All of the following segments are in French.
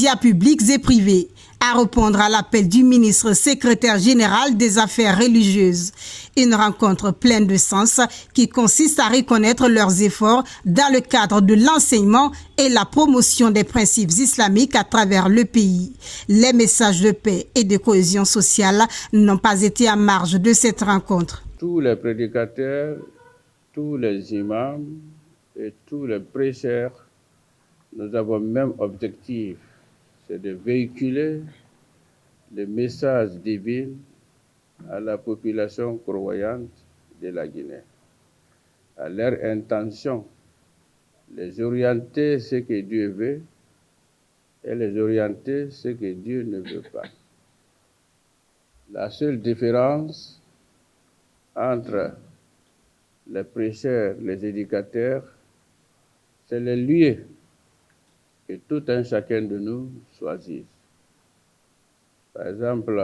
médias publics et privés, à répondre à l'appel du ministre secrétaire général des Affaires religieuses. Une rencontre pleine de sens qui consiste à reconnaître leurs efforts dans le cadre de l'enseignement et la promotion des principes islamiques à travers le pays. Les messages de paix et de cohésion sociale n'ont pas été à marge de cette rencontre. Tous les prédicateurs, tous les imams et tous les prêcheurs, nous avons le même objectif, c'est de véhiculer le message divin à la population croyante de la Guinée, à leur intention, les orienter ce que Dieu veut et les orienter ce que Dieu ne veut pas. La seule différence entre les prêcheurs, les éducateurs, c'est le lieu que tout un chacun de nous choisit. Par exemple,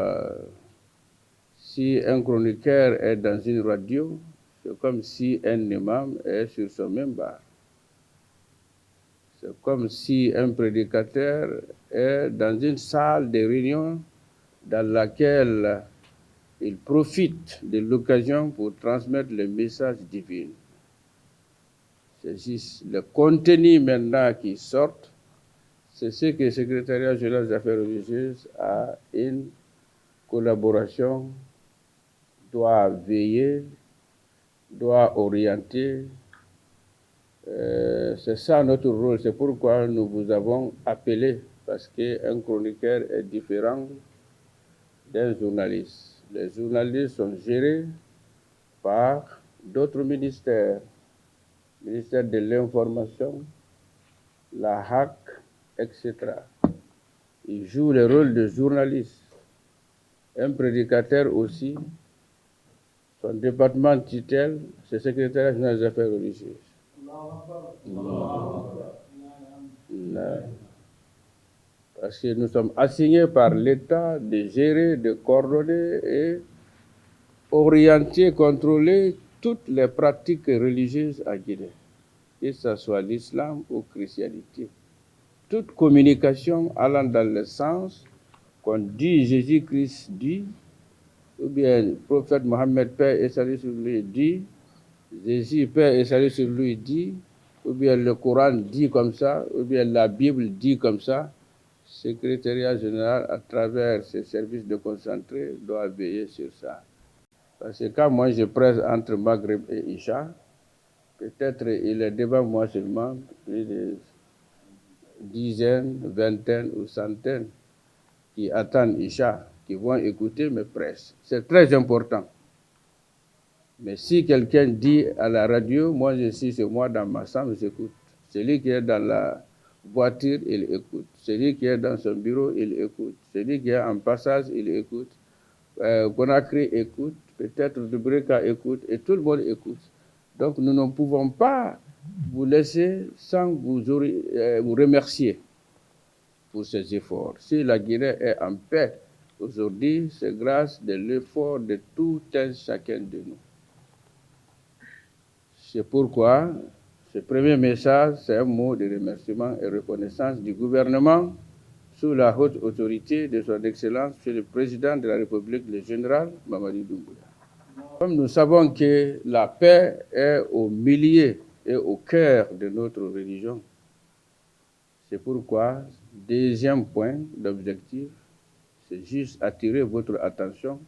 si un chroniqueur est dans une radio, c'est comme si un imam est sur son minbar. C'est comme si un prédicateur est dans une salle de réunion dans laquelle il profite de l'occasion pour transmettre le message divin. C'est juste le contenu maintenant qui sort. C'est ce que le secrétariat général des affaires religieuses a une collaboration, doit veiller, doit orienter. C'est ça notre rôle. C'est pourquoi nous vous avons appelé, parce qu'un chroniqueur est différent d'un journaliste. Les journalistes sont gérés par d'autres ministères, le ministère de l'information, la HAC, etc. Ils jouent le rôle de journaliste. Un prédicateur aussi, son département tutelle, c'est le secrétaire général des affaires religieuses. Non. Parce que nous sommes assignés par l'État de gérer, de coordonner et orienter, contrôler toutes les pratiques religieuses à Guinée, que ce soit l'islam ou la christianité. Toute communication allant dans le sens qu'on dit Jésus-Christ dit, ou bien le prophète Mohammed, paix et salut sur lui, dit, Jésus, paix et salut sur lui, dit, ou bien le Coran dit comme ça, ou bien la Bible dit comme ça, le secrétariat général, à travers ses services de concentré, doit veiller sur ça. Parce que quand moi je presse entre Maghreb et Isha, peut-être il est devant moi seulement plus de dizaines, vingtaines ou centaines qui attendent Isha, qui vont écouter mes presses. C'est très important. Mais si quelqu'un dit à la radio, moi je suis chez moi dans ma chambre, j'écoute. Celui qui est dans la voiture, il écoute. Celui qui est dans son bureau, il écoute. Celui qui est en passage, il écoute. Conakry écoute, peut-être Dubreka écoute, et tout le monde écoute. Donc nous ne pouvons pas vous laisser sans vous remercier pour ces efforts. Si la Guinée est en paix aujourd'hui, c'est grâce à l'effort de tout un chacun de nous. C'est pourquoi ce premier message, c'est un mot de remerciement et reconnaissance du gouvernement sous la haute autorité de son Excellence, Monsieur le Président de la République, le général Mamadi Doumbouya. Comme nous savons que la paix est au milieu et au cœur de notre religion, c'est pourquoi, deuxième point d'objectif, c'est juste attirer votre attention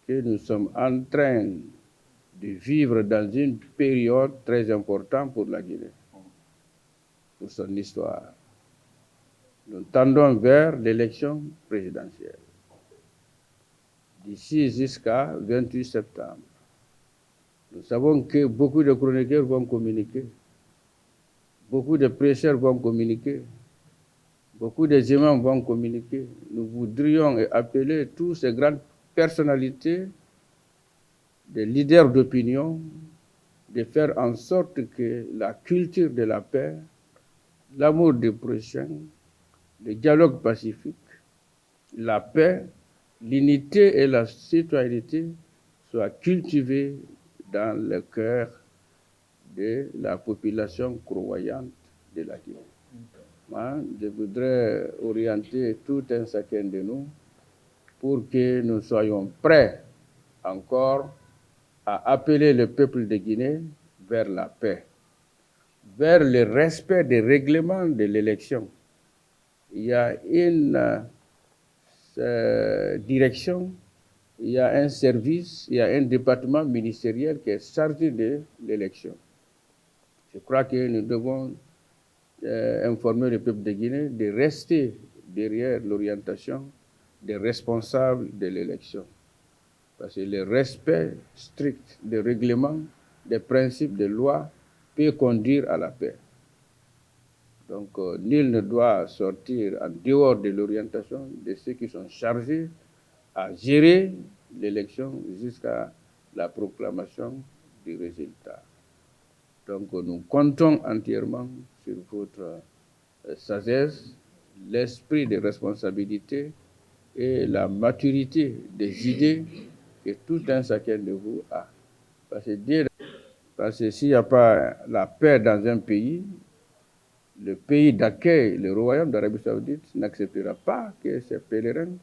que nous sommes en train de vivre dans une période très importante pour la Guinée, pour son histoire. Nous tendons vers l'élection présidentielle. D'ici jusqu'à 28 septembre. Nous savons que beaucoup de chroniqueurs vont communiquer, beaucoup de prêcheurs vont communiquer, beaucoup de imams vont communiquer. Nous voudrions appeler toutes ces grandes personnalités, des leaders d'opinion, de faire en sorte que la culture de la paix, l'amour du prochain, le dialogue pacifique, la paix, l'unité et la citoyenneté soient cultivées dans le cœur de la population croyante de la Guinée. je voudrais orienter tout un chacun de nous pour que nous soyons prêts encore à appeler le peuple de Guinée vers la paix, vers le respect des règlements de l'élection. Il y a une direction, il y a un service, il y a un département ministériel qui est chargé de l'élection. Je crois que nous devons informer le peuple de Guinée de rester derrière l'orientation des responsables de l'élection. Parce que le respect strict des règlements, des principes, des lois peut conduire à la paix. Donc, nul ne doit sortir en dehors de l'orientation de ceux qui sont chargés à gérer l'élection jusqu'à la proclamation du résultat. Donc, nous comptons entièrement sur votre sagesse, l'esprit de responsabilité et la maturité des idées que tout un chacun de vous a. Parce que s'il n'y a pas la paix dans un pays, le pays d'accueil, le royaume d'Arabie Saoudite, n'acceptera pas que ces pèlerins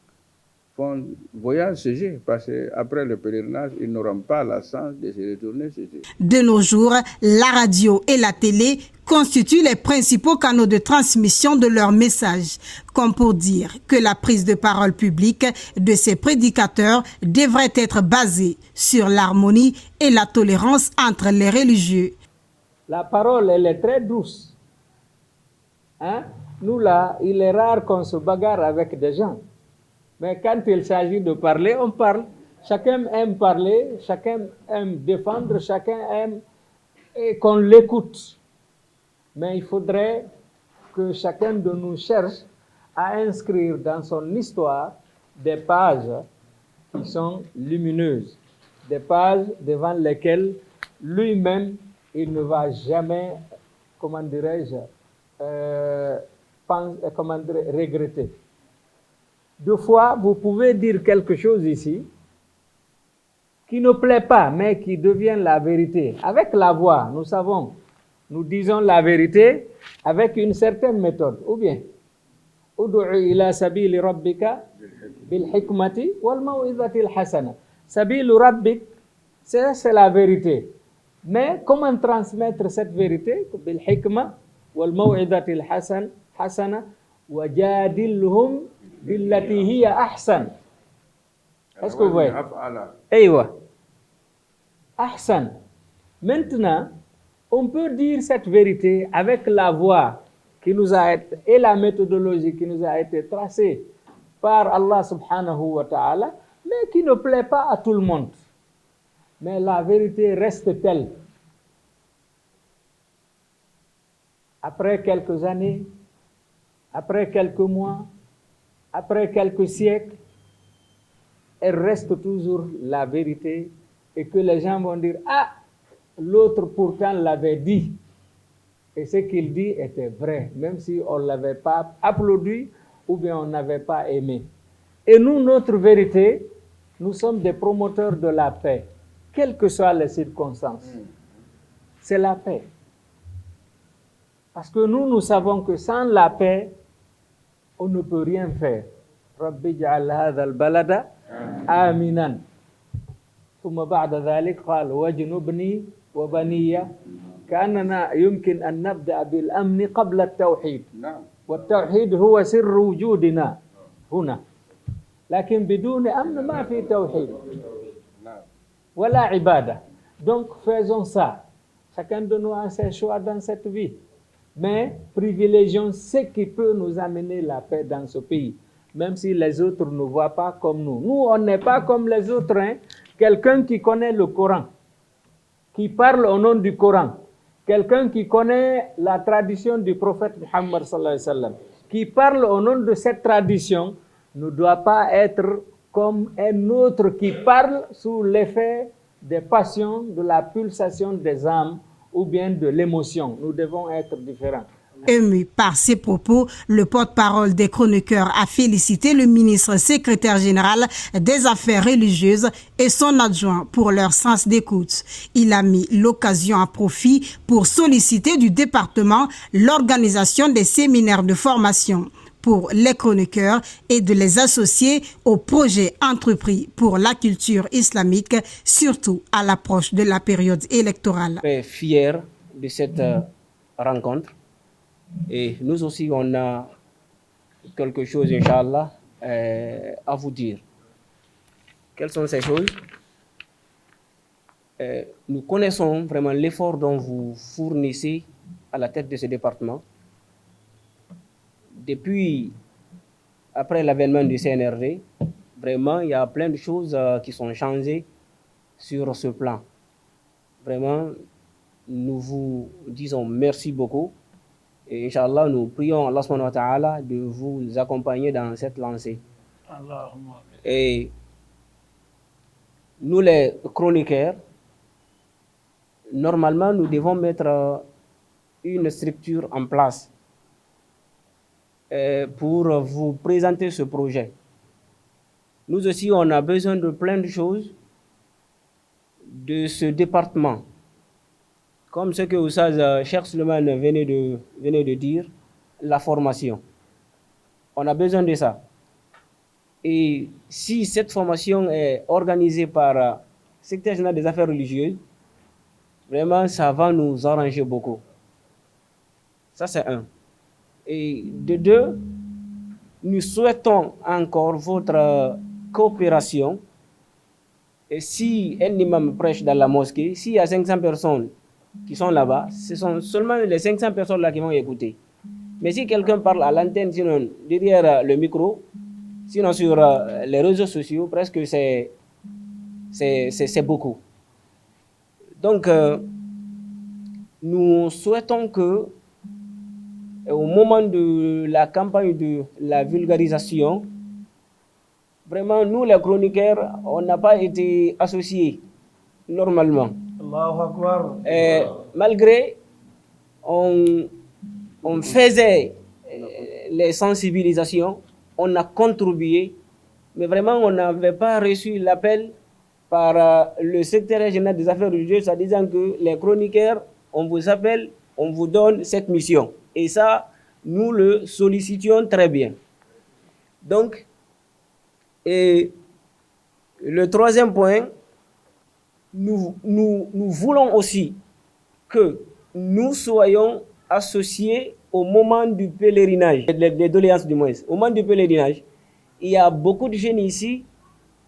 font voyage chez eux, parce qu'après le pèlerinage, ils n'auront pas la chance de se retourner chez eux. De nos jours, la radio et la télé constituent les principaux canaux de transmission de leurs messages, comme pour dire que la prise de parole publique de ces prédicateurs devrait être basée sur l'harmonie et la tolérance entre les religieux. La parole, elle est très douce. Nous là, il est rare qu'on se bagarre avec des gens. Mais quand il s'agit de parler, on parle. Chacun aime parler, chacun aime défendre, chacun aime qu'on l'écoute. Mais il faudrait que chacun de nous cherche à inscrire dans son histoire des pages qui sont lumineuses, des pages devant lesquelles lui-même, il ne va jamais, regretter. Deux fois, vous pouvez dire quelque chose ici qui ne plaît pas, mais qui devient la vérité. Avec la voix, nous savons, nous disons la vérité avec une certaine méthode. Ou bien, Ud'u ila sabili rabbika bil hikmati wal maw'izati al hasana. Sabilu rabbik, c'est la vérité. Mais comment transmettre cette vérité? Bil hikma wal maw'izati al hasana wa jadilhum billati hiya ahsan. Est-ce que vous voyez? Aywa. Ahsan. Maintenant, on peut dire cette vérité avec la voix qui nous a été, et la méthodologie qui nous a été tracée par Allah subhanahu wa ta'ala, mais qui ne plaît pas à tout le monde. Mais la vérité reste telle. Après quelques années, après quelques mois, après quelques siècles, elle reste toujours la vérité et que les gens vont dire « Ah, l'autre pourtant l'avait dit ». Et ce qu'il dit était vrai, même si on ne l'avait pas applaudi ou bien on n'avait pas aimé. Et nous, notre vérité, nous sommes des promoteurs de la paix, quelles que soient les circonstances. C'est la paix. Parce que nous savons que sans la paix, on ne peut rien faire. Rabbi ja'al hadha al-balada aminan. ثم بعد ذلك قال واجنبني وبني كأننا يمكن أن نبدأ بالأمن قبل التوحيد. والتوحيد هو سر وجودنا هنا. لكن بدون أمن ما في توحيد ولا عبادة. Donc faisons ça. Chacun de nous a ses choix dans cette vie. Mais privilégions ce qui peut nous amener la paix dans ce pays. Même si les autres ne voient pas comme nous. Nous, on n'est pas comme les autres. Quelqu'un qui connaît le Coran, qui parle au nom du Coran, quelqu'un qui connaît la tradition du prophète Muhammad sallallahu alayhi wa sallam, qui parle au nom de cette tradition, ne doit pas être comme un autre qui parle sous l'effet des passions, de la pulsation des âmes ou bien de l'émotion. Nous devons être différents. Ému par ces propos, le porte-parole des chroniqueurs a félicité le ministre secrétaire général des Affaires religieuses et son adjoint pour leur sens d'écoute. Il a mis l'occasion à profit pour solliciter du département l'organisation des séminaires de formation pour les chroniqueurs et de les associer aux projets entrepris pour la culture islamique, surtout à l'approche de la période électorale. Je suis fier de cette rencontre et nous aussi on a quelque chose, Inch'Allah, à vous dire. Quelles sont ces choses? Nous connaissons vraiment l'effort dont vous fournissez à la tête de ce département. Depuis, après l'avènement du CNRD, vraiment, il y a plein de choses qui sont changées sur ce plan. Vraiment, nous vous disons merci beaucoup. Et Inch'Allah, nous prions Allah subhanahu wa ta'ala de vous accompagner dans cette lancée. Et nous, les chroniqueurs, normalement, nous devons mettre une structure en place pour vous présenter ce projet. Nous aussi, on a besoin de plein de choses de ce département. Comme ce que Oussaz Cheikh Suleiman venait de dire, la formation. On a besoin de ça. Et si cette formation est organisée par le secrétaire général des affaires religieuses, vraiment, ça va nous arranger beaucoup. Ça, c'est un. Et de deux, nous souhaitons encore votre coopération. Et si un imam prêche dans la mosquée, s'il y a 500 personnes qui sont là-bas, ce sont seulement les 500 personnes-là qui vont écouter. Mais si quelqu'un parle à l'antenne, sinon derrière le micro, sinon sur les réseaux sociaux, presque c'est beaucoup. Donc, nous souhaitons que au moment de la campagne de la vulgarisation, vraiment, nous, les chroniqueurs, on n'a pas été associés normalement. Malgré, on faisait les sensibilisations, on a contribué, mais vraiment, on n'avait pas reçu l'appel par le secrétaire général des affaires religieuses en disant que les chroniqueurs, on vous appelle, on vous donne cette mission. Et ça, nous le sollicitions très bien. Donc, et le troisième point, nous voulons aussi que nous soyons associés au moment du pèlerinage, les doléances du moins. Au moment du pèlerinage, il y a beaucoup de jeunes ici,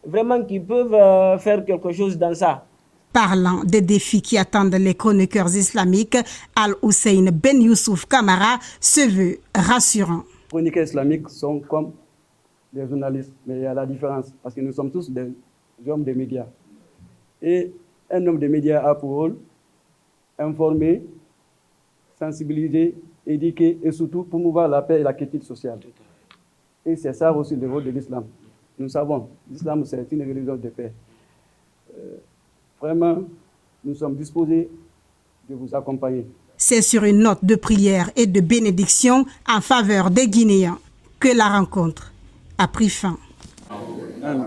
vraiment qui peuvent faire quelque chose dans ça. Parlant des défis qui attendent les chroniqueurs islamiques, Al-Hussein Ben Youssouf Kamara se veut rassurant. Les chroniqueurs islamiques sont comme des journalistes, mais il y a la différence, parce que nous sommes tous des hommes de médias. Et un homme de médias a pour rôle informer, sensibiliser, éduquer et surtout promouvoir la paix et la quiétude sociale. Et c'est ça aussi le rôle de l'islam. Nous savons, l'islam c'est une religion de paix. Vraiment, nous sommes disposés de vous accompagner. C'est sur une note de prière et de bénédiction en faveur des Guinéens que la rencontre a pris fin. Amen.